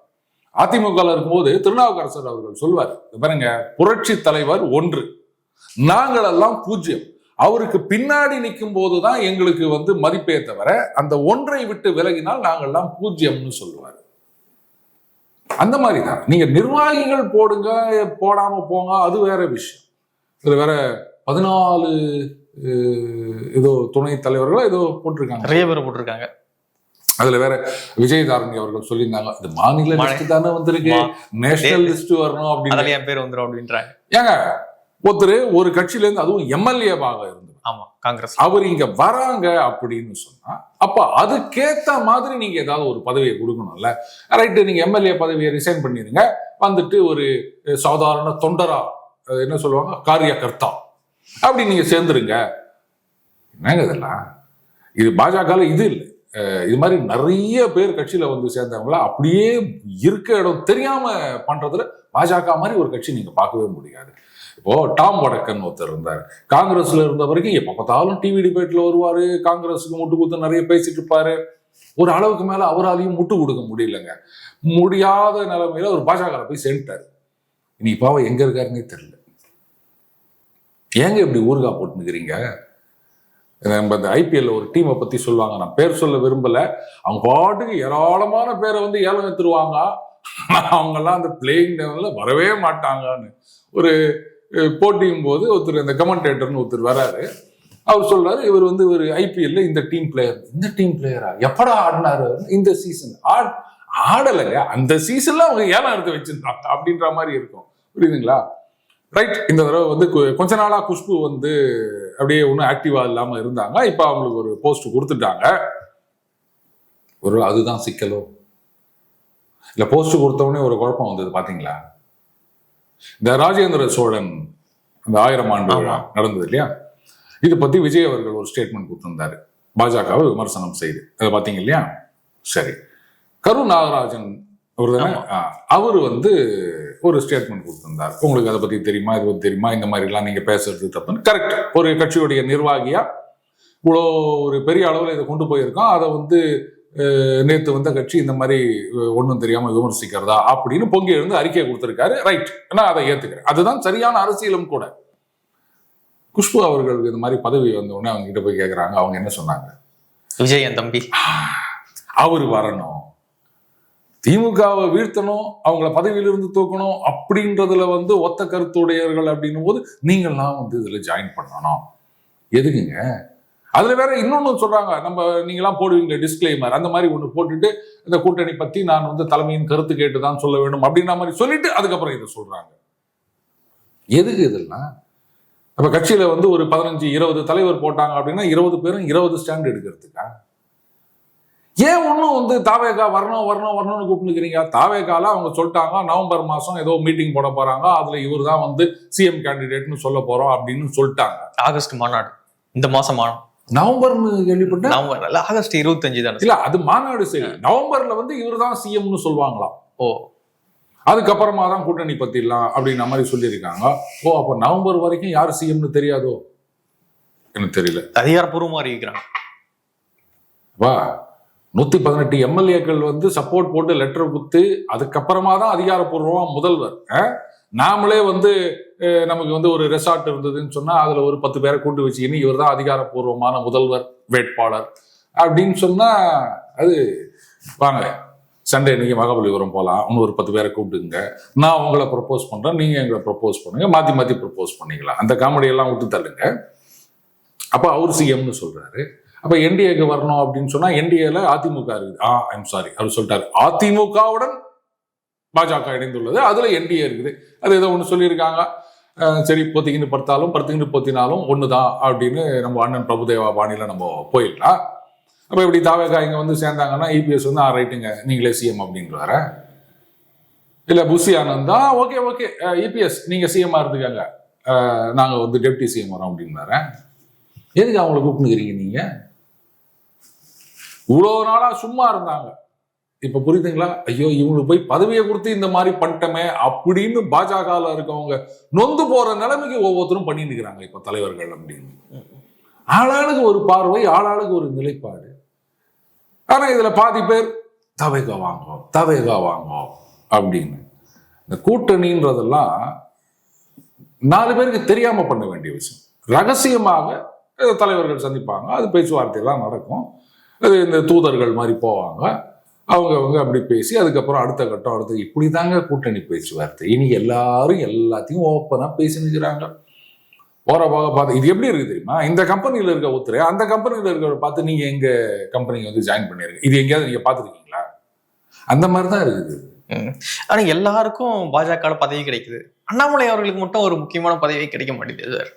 அதிமுக இருக்கும்போது திருநாவுக்கரசர் அவர்கள் சொல்வார், பாருங்க, புரட்சி தலைவர் 1, நாங்கள் எல்லாம் 0. அவருக்கு பின்னாடி நிற்கும் போதுதான் எங்களுக்கு வந்து மதிப்பே தவிர அந்த 1ஐ விட்டு விலகினால் நாங்கள் எல்லாம் 0ன்னு சொல்லுவார். அந்த மாதிரிதான் நீங்க நிர்வாகிகள் போடுங்க போடாம போங்க, அது வேற விஷயம். இதுல வேற 14 ஏதோ துணை தலைவர்களோ ஏதோ போட்டிருக்காங்க, நிறைய பேர் போட்டிருக்காங்க. அதுல வேற விஜயதாரணி அவர்கள் சொல்லியிருந்தாங்க, இது மாநில லிஸ்ட் தானே வந்திருக்கு, நேஷனல் லிஸ்ட் வரணும் அப்படின்னு பேர் வந்துடும் அப்படின்றாங்க. ஏங்க ஒருத்தர் ஒரு கட்சியில இருந்து, அதுவும் எம்எல்ஏவாக இருந்து, ஆமா காங்கிரஸ், அவர் இங்க வராங்க அப்படின்னு சொன்னா அப்ப அதுக்கேத்த மாதிரி நீங்க ஏதாவது ஒரு பதவியை கொடுக்கணும்ல. ரைட்டு, நீங்க எம்எல்ஏ பதவியை ரிசைன் பண்ணிருங்க, வந்துட்டு ஒரு சாதாரண தொண்டரா, என்ன சொல்லுவாங்க, காரியகர்த்தா அப்படி நீங்க சேர்ந்துருங்க. என்னங்க இதெல்லாம்? இது பாஜக இது இல்லை. இது மாதிரி நிறைய பேர் கட்சியில வந்து சேர்ந்தவங்கள அப்படியே இருக்க இடம் தெரியாம பண்றதுல பாஜக மாதிரி ஒரு கட்சி நீங்க பார்க்கவே முடியாது. இப்போ டாம் வடக்கன் ஒருத்தர் இருந்தார், காங்கிரஸ்ல இருந்த வரைக்கும் எப்ப பார்த்தாலும் டிவி டிபேட்ல வருவாரு, காங்கிரஸுக்கு முட்டு கொடுத்து நிறைய பேசிட்டு இருப்பாரு. ஒரு அளவுக்கு மேல அவராலையும் முட்டு கொடுக்க முடியலங்க, முடியாத நிலைமையில ஒரு பாஜக போய் சேர்ந்துட்டாரு. இனி இப்போ எங்க இருக்காருன்னே தெரியல. ஏங்க இப்படி ஊர்கா போட்டுக்கிறீங்க? நம்ம இந்த ஐபிஎல்ல ஒரு டீமை பத்தி சொல்லுவாங்க, நான் பேர் சொல்ல விரும்பல, அவங்க பாட்டுக்கு ஏராளமான பேரை வந்து ஏலம் எடுத்துருவாங்க, அவங்க எல்லாம் அந்த பிளேயிங் லெவல்ல வரவே மாட்டாங்கன்னு. ஒரு போட்டியும் போது ஒருத்தர், இந்த கமெண்டேட்டர்னு ஒருத்தர் வராரு, அவர் சொல்றாரு, இவர் வந்து ஒரு ஐபிஎல்ல இந்த டீம் பிளேயர். இந்த டீம் பிளேயரா? எப்படா ஆடினாரு? இந்த சீசன் ஆடலைங்க, அந்த சீசன்ல அவங்க ஏலம் எடுத்து வச்சிருந்தாங்க அப்படின்ற மாதிரி இருக்கும். புரியுதுங்களா? ரைட். இந்த தடவை வந்து கொஞ்ச நாளா குஷ்பு வந்து அப்படியே ஒன்றும் ஆக்டிவா இல்லாம இருந்தாங்க, இப்ப அவங்களுக்கு ஒரு போஸ்ட் கொடுத்துட்டாங்க. ஒரு அதுதான் சிக்கலோ இல்ல போஸ்ட் கொடுத்தவொடனே ஒரு குழப்பம் வந்தது பாத்தீங்களா? இந்த ராஜேந்திர சோழன் அந்த 1000 ஆண்டு விழா நடந்தது இல்லையா, இது பத்தி விஜய் அவர்கள் ஒரு ஸ்டேட்மெண்ட் கொடுத்திருந்தாரு, பாஜகவை விமர்சனம் செய்து. அதை பாத்தீங்க இல்லையா? சரி, கரு நாகராஜன் அவரு வந்து ஒரு ஸ்டேட்மெண்ட் கொடுத்திருந்தார். உங்களுக்கு அதை பத்தி தெரியுமா, இது பத்தி தெரியுமா, இந்த மாதிரி எல்லாம் நீங்க பேசுறது தப்புன்னு. கரெக்ட், ஒரு கட்சியுடைய நிர்வாகியா இவ்வளோ ஒரு பெரிய அளவில் இதை கொண்டு போயிருக்கோம், அதை வந்து நேற்று வந்த கட்சி இந்த மாதிரி ஒன்றும் தெரியாம விமர்சிக்கிறதா அப்படின்னு பொங்கி எழுந்து அறிக்கையை கொடுத்திருக்காரு. ரைட், நான் அதை ஏத்துக்கிறேன், அதுதான் சரியான அரசியலும் கூட. குஷ்பு அவர்களுக்கு இந்த மாதிரி பதவி வந்த உடனே அவங்க கிட்ட போய் கேட்கறாங்க, அவங்க என்ன சொன்னாங்க? விஜய் என் தம்பி, அவர் வரணும், திமுகவை வீழ்த்தணும், அவங்கள பதவியிலிருந்து தூக்கணும் அப்படின்றதுல வந்து ஒத்த கருத்துடையவர்கள் அப்படின்னும் போது நீங்கள்லாம் வந்து இதுல ஜாயின் பண்ணணும். எதுக்குங்க? அதுல வேற இன்னொன்னு சொல்றாங்க, நீங்களாம் போடுவீங்க டிஸ்க்ளைமர், அந்த மாதிரி ஒண்ணு போட்டுட்டு இந்த கூட்டணி பத்தி நான் வந்து தலைமையின் கருத்து கேட்டுதான் சொல்ல வேண்டும் அப்படின்ற மாதிரி சொல்லிட்டு அதுக்கப்புறம் இதை சொல்றாங்க. எதுக்கு இதெல்லாம்? அப்ப கட்சியில வந்து ஒரு 15-20 தலைவர் போட்டாங்க அப்படின்னா 20 பேரும் 20 ஸ்டாண்ட் எடுக்கிறதுக்கா? ஏன் ஒன்றும் வந்து தாவேகா வரணும்னு கூப்பிட்டுக்கிறீங்க? தாவேகால அவங்க சொல்லிட்டாங்க நவம்பர் மாசம் ஏதோ மீட்டிங் போட போறாங்க, அதுல இவர் தான் வந்து சிஎம் கேண்டிடேட்னு சொல்ல போறோம் அப்படின்னு சொல்லிட்டாங்க. ஆகஸ்ட் மாநாடு, இந்த மாசம் மாநாடு. நவம்பர்னு கேள்விப்பட்டேன். நவம்பர் இல்ல, ஆகஸ்ட் 25 தானே? இல்ல, அது மாநாடு சரி. நவம்பர்ல வந்து இவர் தான் சிஎம்னு சொல்லுவாங்களாம். ஓ, அதுக்கப்புறமா தான் கூட்டணி பத்திடலாம் அப்படின்ற மாதிரி சொல்லியிருக்காங்க. ஓ, அப்ப நவம்பர் வரைக்கும் யார் சிஎம்னு தெரியாதோ? எனக்கு தெரியல. அதிகாரப்பூர்வமா அறிவிக்கிறாங்க. வா, 118 எம்எல்ஏக்கள் வந்து சப்போர்ட் போட்டு லெட்டர் கொடுத்து அதுக்கப்புறமா தான் அதிகாரப்பூர்வமா முதல்வர். நாமளே வந்து நமக்கு வந்து ஒரு ரெசார்ட் இருந்ததுன்னு சொன்னா அதுல ஒரு 10 பேரை கூட்டு வச்சுக்கின்னு இவர் தான் அதிகாரப்பூர்வமான முதல்வர் வேட்பாளர் அப்படின்னு சொன்னா, அது வாங்க சண்டே இன்னைக்கு மகாபலிபுரம் போகலாம், இன்னும் ஒரு 10 பேரை கூப்பிட்டுங்க, நான் உங்களை ப்ரப்போஸ் பண்றேன், நீங்க எங்களை ப்ரப்போஸ் பண்ணுங்க, மாத்தி மாத்தி ப்ரப்போஸ் பண்ணிக்கலாம். அந்த காமெடி எல்லாம் விட்டு தள்ளுங்க. அப்ப அவர் சிஎம்னு சொல்றாரு. அப்ப என்டிஏக்கு வரணும் அப்படின்னு சொன்னா என்டிஏல அதிமுக இருக்குது. ஐம் சாரி, அவர் சொல்லிட்டாரு அதிமுகவுடன் பாஜக இணைந்துள்ளது, அதுல என்டிஏ இருக்குது. அது ஏதோ ஒண்ணு சொல்லியிருக்காங்க. சரி, பொத்திக்கின்னு படுத்துக்கின்னு பொத்தினாலும் ஒண்ணுதான் அப்படின்னு நம்ம அண்ணன் பிரபுதேவா பாணியில நம்ம போயிடலாம். அப்ப இப்படி தாவேகா இங்க வந்து சேர்ந்தாங்கன்னா இபிஎஸ் வந்து ரைட்டுங்க நீங்களே சிஎம் அப்படின்றார. இல்ல புஷி ஆனந்தா ஓகே இபிஎஸ் நீங்க சிஎம்மா இருந்துக்காங்க, நாங்க வந்து டெப்டி சிஎம் வரோம் அப்படின்னார. எதுக்கு அவங்களை கூப்பிட்டுக்கிறீங்க நீங்க? இவ்வளவு நாளா சும்மா இருந்தாங்க, இப்ப புரியுதுங்களா? ஐயோ இவங்களுக்கு போய் பதவியை கொடுத்து இந்த மாதிரி பண்ணிட்டமே அப்படின்னு பாஜகல இருக்கவங்க நொந்து போற நிலைமைக்கு ஒவ்வொருத்தரும் பண்ணிட்டு இருக்கிறாங்க இப்ப தலைவர்கள் அப்படின்னு. ஆளாளுக்கு ஒரு பார்வை, ஆளாளுக்கு ஒரு நிலைப்பாடு. ஆனா இதுல பாதி பேர் தவேகா வாங்கும் அப்படின்னு. இந்த கூட்டணின்றதெல்லாம் 4 பேருக்கு தெரியாம பண்ண வேண்டிய விஷயம். ரகசியமாக தலைவர்கள் சந்திப்பாங்க, அது பேச்சுவார்த்தையெல்லாம் நடக்கும். அது இந்த தூதர்கள் மாதிரி போவாங்க, அவங்க அப்படி பேசி அதுக்கப்புறம் அடுத்த கட்டம் இப்படிதாங்க கூட்டணி பேச்சுவார்த்தை. இனி எல்லாரும் எல்லாத்தையும் ஓப்பனா பேசி நிற்கிறாங்க. ஓரமாக பார்த்து இது எப்படி இருக்கு தெரியுமா? இந்த கம்பெனியில இருக்க ஒருத்தர் அந்த கம்பெனியில இருக்கிற பார்த்து நீங்க எங்க கம்பெனிக்கு வந்து ஜாயின் பண்ணிருங்க, இது எங்கேயாவது நீங்க பாத்துருக்கீங்களா? அந்த மாதிரிதான் இருக்குது. ஆனா எல்லாருக்கும் பாஜக பதவி கிடைக்குது, அண்ணாமலை அவர்களுக்கு மட்டும் ஒரு முக்கியமான பதவி கிடைக்க மாட்டேங்குது சார்.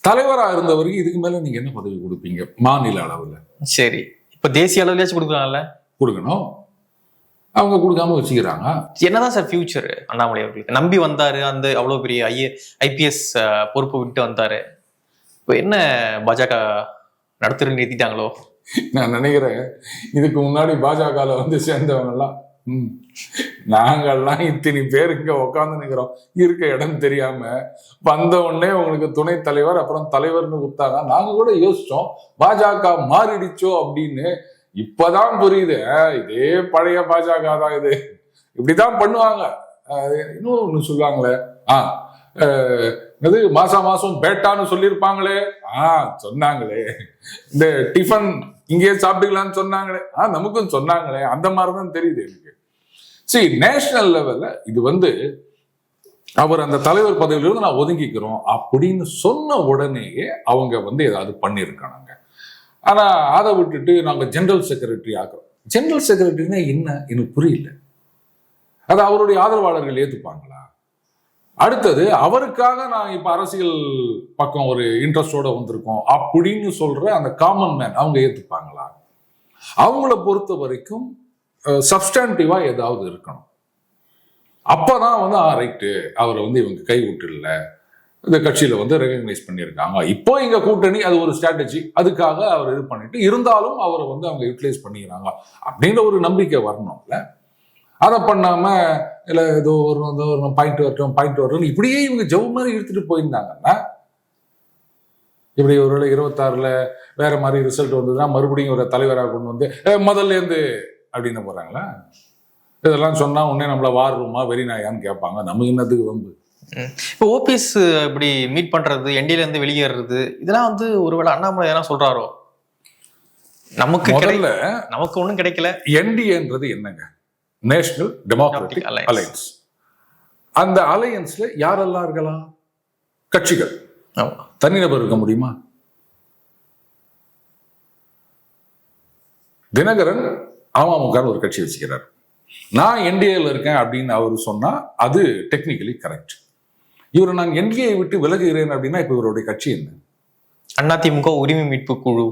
தலைவரா இருந்தவருக்கு இதுக்கு மேல நீங்க என்ன பதவி கொடுப்பீங்க மாநில அளவுல? சரி, இப்ப தேசிய அளவுலயாச்சும் கொடுக்கலாம்ல? கொடுக்கணும், அவங்க கொடுக்காம வச்சுக்கிறாங்க. என்னதான் சார் ஃபியூச்சர் அண்ணாமலை அவர்களுக்கு? நம்பி வந்தாரு, அந்த அவ்வளவு பெரிய ஐபிஎஸ் பொறுப்பு விட்டு வந்தாரு, இப்போ என்ன பாஜக நடத்துறது நிறுத்திட்டாங்களோ? நான் நினைக்கிறேன் இதுக்கு முன்னாடி பாஜகல வந்து சேர்ந்தவங்க எல்லாம் நாங்கெல்லாம் இத்தனை பேர் இங்க உட்காந்து நிக்கிறோம், இருக்க இடம் தெரியாம வந்த உடனே உங்களுக்கு துணை தலைவர் அப்புறம் தலைவர்னு கொடுத்தாங்க. நாங்க கூட யோசிச்சோம் பாஜக மாறிடுச்சோ அப்படின்னு. இப்பதான் புரியுது, இதே பழைய பாஜக தான், இது இப்படிதான் பண்ணுவாங்க. இன்னும் ஒண்ணு சொல்லுவாங்களே, மாசம் பேட்டான்னு சொல்லியிருப்பாங்களே, சொன்னாங்களே, இந்த டிஃபன் இங்கேயே சாப்பிட்டுக்கலான்னு சொன்னாங்களே, நமக்கும் சொன்னாங்களே, அந்த மாதிரிதான் தெரியுது எனக்கு. சரி, நேஷனல் லெவல்ல இது வந்து அவர் அந்த தலைவர் பதவியிலிருந்து நான் ஒதுங்கிக்கிறோம் அப்படின்னு சொன்ன உடனேயே அவங்க வந்து ஏதாவது பண்ணியிருக்காங்க. ஆனா அதை விட்டுட்டு நாங்க ஜெனரல் செக்ரட்டரி ஆக்குறோம். ஜெனரல் செக்ரட்டரினா என்ன எனக்கு புரியல. அது அவருடைய ஆதரவாளர்கள் ஏத்துப்பாங்களா? அடுத்தது அவருக்காக நான் இப்ப அரசியல் பக்கம் ஒரு இன்ட்ரெஸ்டோட வந்திருக்கோம் அப்படின்னு சொல்ற அந்த காமன் மேன் அவங்க ஏத்துப்பாங்களா? அவங்கள பொறுத்த வரைக்கும் சப்ஸ்டான்டிவா ஏதாவது இருக்கணும். அப்பதான் வந்து ரைட்டு அவரை வந்து இவங்க கை விட்டுல இந்த கட்சியில வந்து ரெகக்னைஸ் பண்ணியிருக்காங்க. இப்போ இங்க கூட்டணி அது ஒரு ஸ்ட்ராட்டஜி, அதுக்காக அவர் இது பண்ணிட்டு இருந்தாலும் அவரை வந்து அவங்க யூட்டிலைஸ் பண்ணிக்கிறாங்க அப்படின்ற ஒரு நம்பிக்கை வரணும்ல. அதை பண்ணாம இல்ல ஏதோ ஒரு பாயிண்ட் வரட்டும் இப்படியே இவங்க ஜவு மாதிரி இழுத்துட்டு போயிருந்தாங்கன்னா, இப்படி ஒரு 26ல வேற மாதிரி ரிசல்ட் வந்ததுன்னா மறுபடியும் ஒரு தலைவராக கொண்டு வந்து முதல்ல இருந்து அப்படின்னு போறாங்களா? இதெல்லாம் சொன்னா உடனே நம்மள வார் ரூமா வெறிநாயான்னு கேட்பாங்க. நமக்கு என்னத்துக்கு வம்பு? இப்போ ஓபிஎஸ் இப்படி மீட் பண்றது, என்டிஏல இருந்து வெளியேறது, இதெல்லாம் வந்து ஒருவேளை அண்ணாமலை எதனா சொல்றாரோ? நமக்கு ஒண்ணும் கிடைக்கல. என்டிஏன்றது என்னங்க? National democratic alliance. அந்த அலையன்ஸ்ல யாரெல்லாம் இருக்கலாம்? கட்சிகள். தனிநபர் இருக்க முடியுமா? தினகரன் அமமுக ஒரு கட்சி வச்சுக்கிறார். நான் என்டிஏல இருக்கேன் அப்படின்னு அவர் சொன்னா அது டெக்னிக்கலி கரெக்ட். இவர் நான் என்டிஏ விட்டு விலகுகிறேன் அப்படின்னா இப்ப இவருடைய கட்சி என்ன? அதிமுக உரிமை மீட்பு குழு.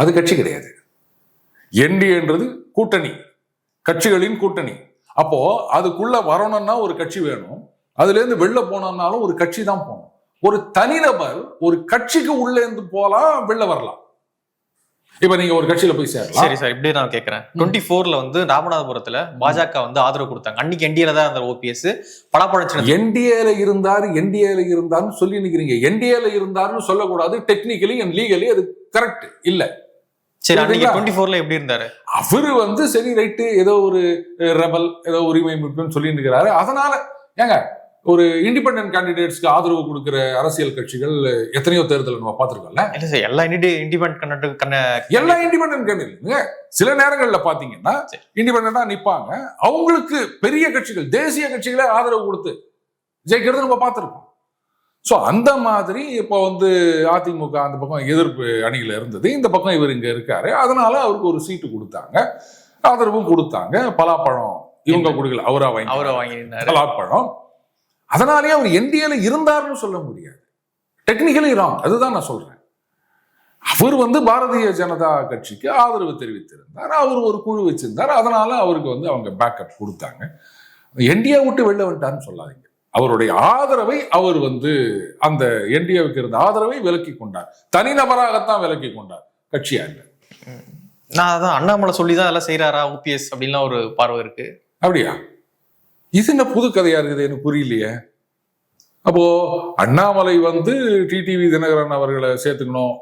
அது கட்சி கிடையாது. என்டிஏன்றது கூட்டணி, கட்சிகளின் கூட்டணி. அப்போ அதுக்குள்ள வரணும்னா ஒரு கட்சி வேணும். அதுல இருந்து வெளில போனோம்னாலும் ஒரு கட்சி தான் போகணும். ஒரு தனிநபர் ஒரு கட்சிக்கு உள்ள இருந்து போலாம், வெளில வரலாம். இப்ப நீங்க ஒரு கட்சியில போய் சேரலாம். சரி சார், இப்படி நான் கேட்கிறேன். 24ல வந்து ராமநாதபுரத்துல பாஜக வந்து ஆதரவு கொடுத்தாங்க. அன்னைக்கு என்டிஏல தான் அந்த ஓபிஎஸ் பலாப்பழம் என்டிஏல இருந்தாருன்னு சொல்லி நிக்கிறீங்க. என்டிஏல இருந்தாருன்னு சொல்லக்கூடாது. டெக்னிக்கலி அண்ட் லீகலி அது கரெக்ட் இல்ல. சரி, அன்னைக்கு 24ல எப்படி இருந்தாரு? அவரு வந்து சரி ரைட்டு ஏதோ ஒரு ரெபல் ஏதோ உரிமை மீட்புன்னு சொல்லி இருக்கிறாரு. அதனால ஏங்க ஒரு இண்டிபெண்டன்ட் கேண்டிடேட்ஸ்க்கு ஆதரவு கொடுக்கிற அரசியல் கட்சிகள் எத்தனையோ தேர்தல் நம்ம பார்த்திருக்கோம்ல. இல்ல சார், எல்லா இண்டிபெண்டன்ட் கேண்டிடேட் சில நேரங்கள்ல பாத்தீங்கன்னா இண்டிபெண்டா நிப்பாங்க. அவங்களுக்கு பெரிய கட்சிகள், தேசிய கட்சிகளே ஆதரவு கொடுத்து ஜெயிக்கிறது நம்ம பார்த்திருக்கோம். சோ அந்த மாதிரி இப்போ வந்து அதிமுக அந்த பக்கம் எதிர்ப்பு அணியில இருந்தது, இந்த பக்கம் இவர் இங்க இருக்காரு. அதனால அவருக்கு ஒரு சீட்டு கொடுத்தாங்க, ஆதரவும் கொடுத்தாங்க. பலாப்பழம் இவங்க கொடுக்கல, அவரா வாங்கினாரு பலாப்பழம். அதனாலேயே அவர் என்டிஏல இருந்தாருன்னு சொல்ல முடியாது. Technically wrong. அதுதான் நான் சொல்றேன். அவர் வந்து பாரதிய ஜனதா கட்சிக்கு ஆதரவு தெரிவித்திருந்தார். அவர் ஒரு குழு வச்சிருந்தார். அதனால அவருக்கு வந்து அவங்க பேக்கப் கொடுத்தாங்க. என்டிஏ விட்டு வெளில வந்துட்டாருன்னு சொல்லாதீங்க. அவருடைய ஆதரவை அவர் வந்து அந்த என்டிஏவுக்கு இருந்த ஆதரவை விலக்கி கொண்டார். தனிநபராகத்தான் விலக்கி கொண்டார், கட்சியா இல்லை. நான் அதான் அண்ணாமலை சொல்லிதான் அதெல்லாம் செய்யறாரா ஓபிஎஸ் அப்படின்லாம் ஒரு பார்வை இருக்கு. அப்படியா? இது என்ன புது கதையா இருக்குது, எனக்கு புரியலையே. அப்போ அண்ணாமலை வந்து டிடிவி தினகரன் அவர்களை சேர்த்துக்கணும்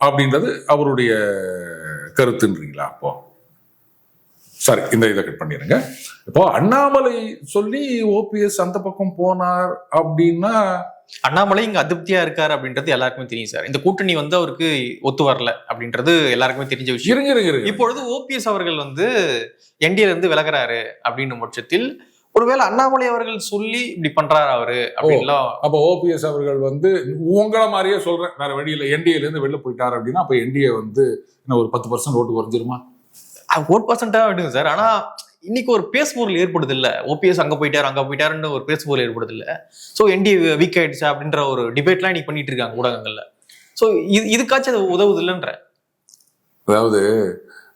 அப்படின்றது அவருடைய கருத்துன்றீங்களா? அப்போ சரி, இந்த இதை கட் பண்ணிடுங்க. இப்போ அண்ணாமலை சொல்லி ஓபிஎஸ் அந்த பக்கம் போனார் அப்படின்னா அண்ணாமலை இங்க அதிருப்தியா இருக்காரு அப்படின்றது எல்லாருக்குமே தெரியும் சார். இந்த கூட்டணி வந்து அவருக்கு ஒத்து வரல அப்படின்றது எல்லாருக்குமே தெரிஞ்ச விஷயம். இப்பொழுது ஓபிஎஸ் அவர்கள் வந்து என்டிஏல இருந்து விலகிறாரு அப்படின்னும் பட்சத்தில் ஒருவேளை அண்ணாமலை அவர்கள் சொல்லி இப்படி பண்றாரு அவரு அப்படின்லாம். அப்போ ஓபிஎஸ் அவர்கள் வந்து உங்களை மாதிரியே சொல்றேன், வேற வழியில என்டிஏல இருந்து வெளில போயிட்டாரு அப்படின்னா அப்ப என்டிஏ வந்து ஒரு 10% ஓட்டு குறைஞ்சிருமா? 1% விடுங்க சார். ஆனா இன்னைக்கு ஒரு பேசுபொருள் ஏற்படுது இல்ல, ஓபிஎஸ் அங்க போயிட்டாருன்னு ஒரு பேசுபொருள் ஏற்படுது இல்ல. சோ என்டிஏ வீக் ஆயிடுச்சா அப்படின்ற ஒரு டிபேட்லாம் இன்னைக்கு பண்ணிட்டு இருக்காங்க ஊடகங்கள்ல. சோ இதுக்காச்சும் அது உதவுது இல்லைன்ற. அதாவது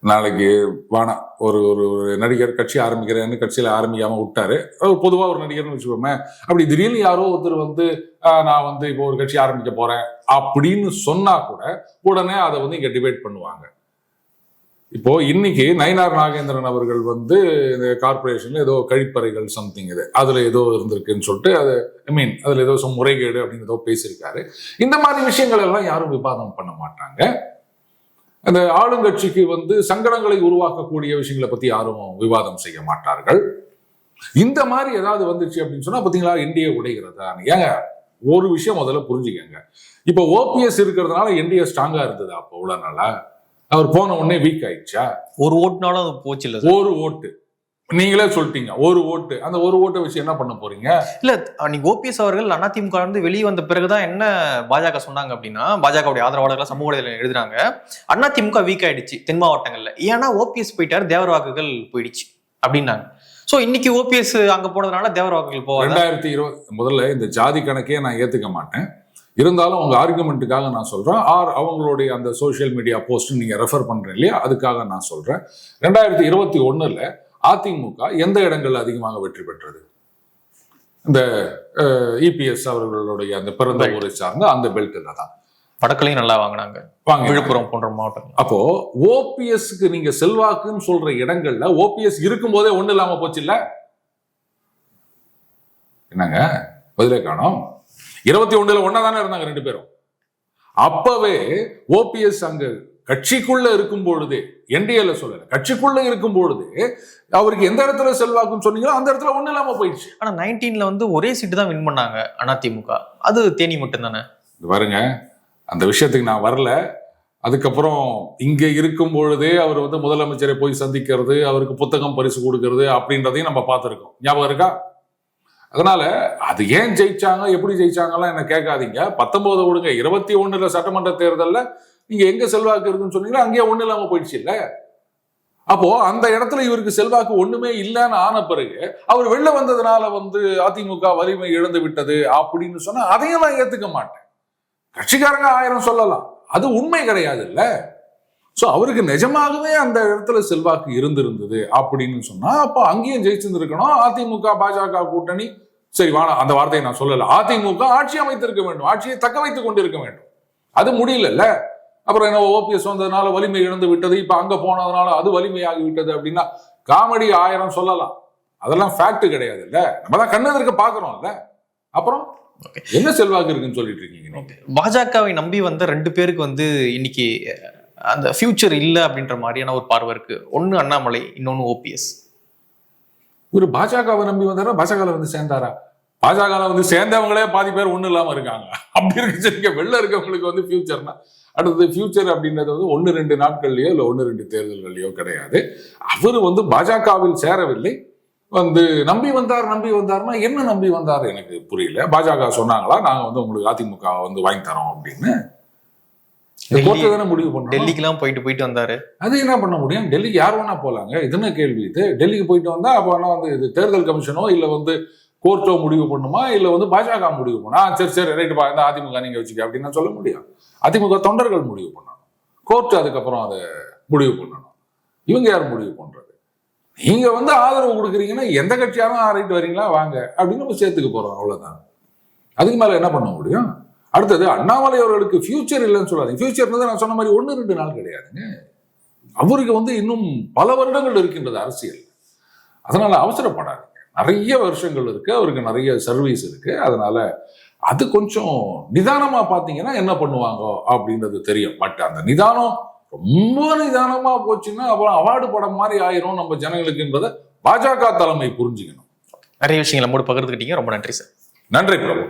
நாளைக்கு வானா ஒரு நடிகர் கட்சி ஆரம்பிக்கிறேன்னு கட்சியில ஆரம்பிக்காம விட்டாரு. பொதுவா ஒரு நடிகர்னு வச்சுக்கோமே, அப்படி திடீர்னு யாரோ ஒருத்தர் வந்து நான் வந்து இப்போ ஒரு கட்சி ஆரம்பிக்க போறேன் அப்படின்னு சொன்னா கூட உடனே அதை வந்து இங்க டிபேட் பண்ணுவாங்க. இப்போ இன்னைக்கு நயினார் நாகேந்திரன் அவர்கள் வந்து இந்த கார்பரேஷன்ல ஏதோ கழிப்பறைகள் சம்திங் இது அதுல ஏதோ இருந்திருக்குன்னு சொல்லிட்டு அது அதுல ஏதோ முறைகேடு அப்படின்னு ஏதோ பேசியிருக்காரு. இந்த மாதிரி விஷயங்கள் எல்லாம் யாரும் விவாதம் பண்ண மாட்டாங்க. அந்த ஆளுங்கட்சிக்கு வந்து சங்கடங்களை உருவாக்கக்கூடிய விஷயங்களை பத்தி யாரும் விவாதம் செய்ய மாட்டார்கள். இந்த மாதிரி ஏதாவது வந்துச்சு அப்படின்னு சொன்னா பாத்தீங்களா என்டிஏ உடைகிறதா? ஏங்க ஒரு விஷயம் முதல்ல புரிஞ்சுக்கங்க. இப்ப ஓபிஎஸ் இருக்கிறதுனால என்டிஏ ஸ்ட்ராங்கா இருந்தது. அப்போ இவ்வளவு நாளா அவர் போன உடனே வீக் ஆயிடுச்சா? ஒரு ஓட்டுனாலும் அது போச்சு இல்ல. ஒரு ஓட்டு நீங்களே சொல்லிட்டீங்க, ஒரு ஓட்டு. அந்த ஒரு ஓட்டை வச்சு என்ன பண்ண போறீங்க? இல்ல, நீங்க ஓபிஎஸ் அவர்கள் அதிமுக இருந்து வெளியே வந்த பிறகுதான் என்ன பாஜக சொன்னாங்க அப்படின்னா, பாஜகவுடைய ஆதரவாளர்கள் சமூக வலைதளம் எழுதுறாங்க, அதிமுக வீக் ஆயிடுச்சு தென் மாவட்டங்கள்ல, ஏன்னா ஓபிஎஸ் போயிட்டாரு, தேவர் வாக்குகள் போயிடுச்சு அப்படின்னாங்க. சோ இன்னைக்கு ஓபிஎஸ் அங்க போனதுனால தேவர் வாக்குகள் போவாங்க. 2020 முதல்ல இந்த ஜாதி கணக்கே நான் ஏத்துக்க மாட்டேன். இருந்தாலும் அவங்க ஆர்குமெண்ட்டுக்காக நான் சொல்றேன். அவங்களுடைய அந்த சோசியல் மீடியா போஸ்ட் நீங்க ரெஃபர் பண்றேன் இல்லையா, அதுக்காக நான் சொல்றேன். 2021 அதிமுக எந்த இடங்கள்ல அதிகமாக வெற்றி பெற்றது? இந்த இபிஎஸ் அவர்களுடைய அந்த பிறந்த ஊரை சார்ந்த அந்த பெல்ட்ல தான். வடக்கலையும் நல்லா வாங்கினாங்க, விழுப்புரம் போன்ற மாவட்டம். அப்போ ஓபிஎஸ்க்கு நீங்க செல்வாக்குன்னு சொல்ற இடங்கள்ல ஓபிஎஸ் இருக்கும் போதே ஒண்ணு இல்லாம போச்சு இல்ல? என்னங்க பதிலே காணோம்? 21 ஒன்னாதானே இருந்தாங்க ரெண்டு பேரும். அப்பவே ஓபிஎஸ் அங்க கட்சிக்குள்ள இருக்கும் பொழுது, என்டிஏல சொல்லல, கட்சிக்குள்ள இருக்கும் பொழுது அவருக்கு எந்த இடத்துல செல்வாக்குன்னு சொன்னீங்களோ அந்த இடத்துல ஒண்ணு இல்லாம போயிடுச்சு. ஆனா 19ல வந்து ஒரே சீட்டு தான் வின் பண்ணாங்க அதிமுக, அது தேனி மட்டும் தானே. பாருங்க, அந்த விஷயத்துக்கு நான் வரல. அதுக்கப்புறம் இங்க இருக்கும் பொழுதே அவர் வந்து முதலமைச்சரை போய் சந்திக்கிறது, அவருக்கு புத்தகம் பரிசு கொடுக்கறது அப்படின்றதையும் நம்ம பார்த்திருக்கோம். ஞாபகம் இருக்கா? அதனால அது ஏன் ஜெயிச்சாங்க, எப்படி ஜெயிச்சாங்கலாம் என்ன கேட்காதீங்க. 19 விடுங்க, 21 சட்டமன்ற தேர்தல்ல நீங்க எங்க செல்வாக்கு இருக்குன்னு சொன்னீங்களோ அங்கேயே ஒண்ணு இல்லாம போயிடுச்சு இல்ல. அப்போ அந்த இடத்துல இவருக்கு செல்வாக்கு ஒண்ணுமே இல்லைன்னு ஆன பிறகு அவர் வெளில வந்ததுனால அதிமுக வலிமை இழந்து விட்டது அப்படின்னு சொன்னா அதையும் நான் ஏத்துக்க மாட்டேன். கட்சிக்காரங்க 1000 சொல்லலாம், அது உண்மை கிடையாது இல்ல. சோ அவருக்கு நிஜமாகவே அந்த இடத்துல செல்வாக்கு இருந்திருந்தது அப்படின்னு சொன்னா அப்ப அங்கேயும் ஜெயிச்சிருந்திருக்கணும். அதிமுக பாஜக கூட்டணி சரி வாழ அந்த வார்த்தையை நான் சொல்லல. அதிமுக ஆட்சி அமைத்திருக்க வேண்டும், ஆட்சியை தக்க வைத்துக் கொண்டிருக்க வேண்டும். அது முடியல. அப்புறம் என்ன ஓபிஎஸ் வந்ததுனால வலிமை இழந்து விட்டது, இப்ப அங்க போனதுனால அது வலிமையாகி விட்டது அப்படின்னா காமெடி 1000 சொல்லலாம். அதெல்லாம் ஃபேக்ட் கிடையாது இல்ல, நம்ம தான் கண்ணெதிர்க்க பாக்குறோம்ல. அப்புறம் என்ன செல்வாக்கு இருக்குன்னு சொல்லிட்டு இருக்கீங்க? பாஜகவை நம்பி வந்த 2 பேருக்கு இன்னைக்கு அந்த ஃபியூச்சர் இல்ல அப்படின்ற மாதிரியான ஒரு பார்வை இருக்கு. ஒன்னு அண்ணாமலை, இன்னொன்னு ஓபிஎஸ். இவரு பாஜகவை நம்பி வந்தாரா, பாஜக சேர்ந்தாரா? பாஜக சேர்ந்தவங்களே பாதி பேர் ஒண்ணு இல்லாம இருக்காங்க. அப்படி இருக்கு வெளில இருக்கவங்களுக்கு ஃபியூச்சர்னா அடுத்தது ஃபியூச்சர் அப்படின்றது 1-2 நாட்கள்லயோ இல்ல 1-2 தேர்தல்கள்லயோ கிடையாது. அவரு பாஜகவில் சேரவில்லை, நம்பி வந்தார்னா என்ன நம்பி வந்தார் எனக்கு புரியல. பாஜக சொன்னாங்களா நாங்க உங்களுக்கு அதிமுக வாங்கி தரோம் அப்படின்னு? முடிவு பண்ணோம். டெல்லிக்கெல்லாம் போயிட்டு வந்தாரு. அது என்ன பண்ண முடியும்? டெல்லிக்கு யார் வேணா போலாங்க, இதுன்னு கேள்வி இது. டெல்லிக்கு போயிட்டு வந்தா அப்ப இது தேர்தல் கமிஷனோ இல்ல கோர்ட்டோ முடிவு பண்ணுமா, இல்ல பாஜக முடிவு பண்ணா சரி ரைட்டு இந்த அதிமுக நீங்க வச்சுக்க அப்படின்னு சொல்ல முடியும். அதிமுக தொண்டர்கள் முடிவு பண்ணணும், கோர்ட் அதுக்கப்புறம் அதை முடிவு பண்ணணும். இவங்க யார் முடிவு பண்றது? நீங்க ஆதரவு கொடுக்குறீங்கன்னா எந்த கட்சியாரும் ரைட்டு வரீங்களா வாங்க அப்படின்னு நம்ம சேர்த்துக்க போறோம், அவ்வளவுதான். அதுக்கு மேல என்ன பண்ண முடியும்? அடுத்தது அண்ணாமலை அவர்களுக்கு ஃபியூச்சர் இல்லைன்னு சொல்லாதீங்க. ஃபியூச்சர் நான் சொன்ன மாதிரி 1-2 நாள் கிடையாதுங்க. அவருக்கு இன்னும் பல வருடங்கள் இருக்கின்றது அரசியல். அதனால அவசரப்படாதீங்க. நிறைய வருஷங்கள் இருக்கு, அவருக்கு நிறைய சர்வீஸ் இருக்கு. அதனால அது கொஞ்சம் நிதானமா பாத்தீங்கன்னா என்ன பண்ணுவாங்க அப்படின்றது தெரியும். பட் அந்த நிதானம் ரொம்ப நிதானமா போச்சுன்னா அப்புறம் அவார்டு படம் மாதிரி ஆயிரும் நம்ம ஜனங்களுக்குன்றதை பாஜக தலைமை புரிஞ்சுக்கணும். நிறைய விஷயங்கள் நம்மோடு பகிர்ந்துக்கிட்டீங்க. ரொம்ப நன்றி சார். நன்றி பிரபு.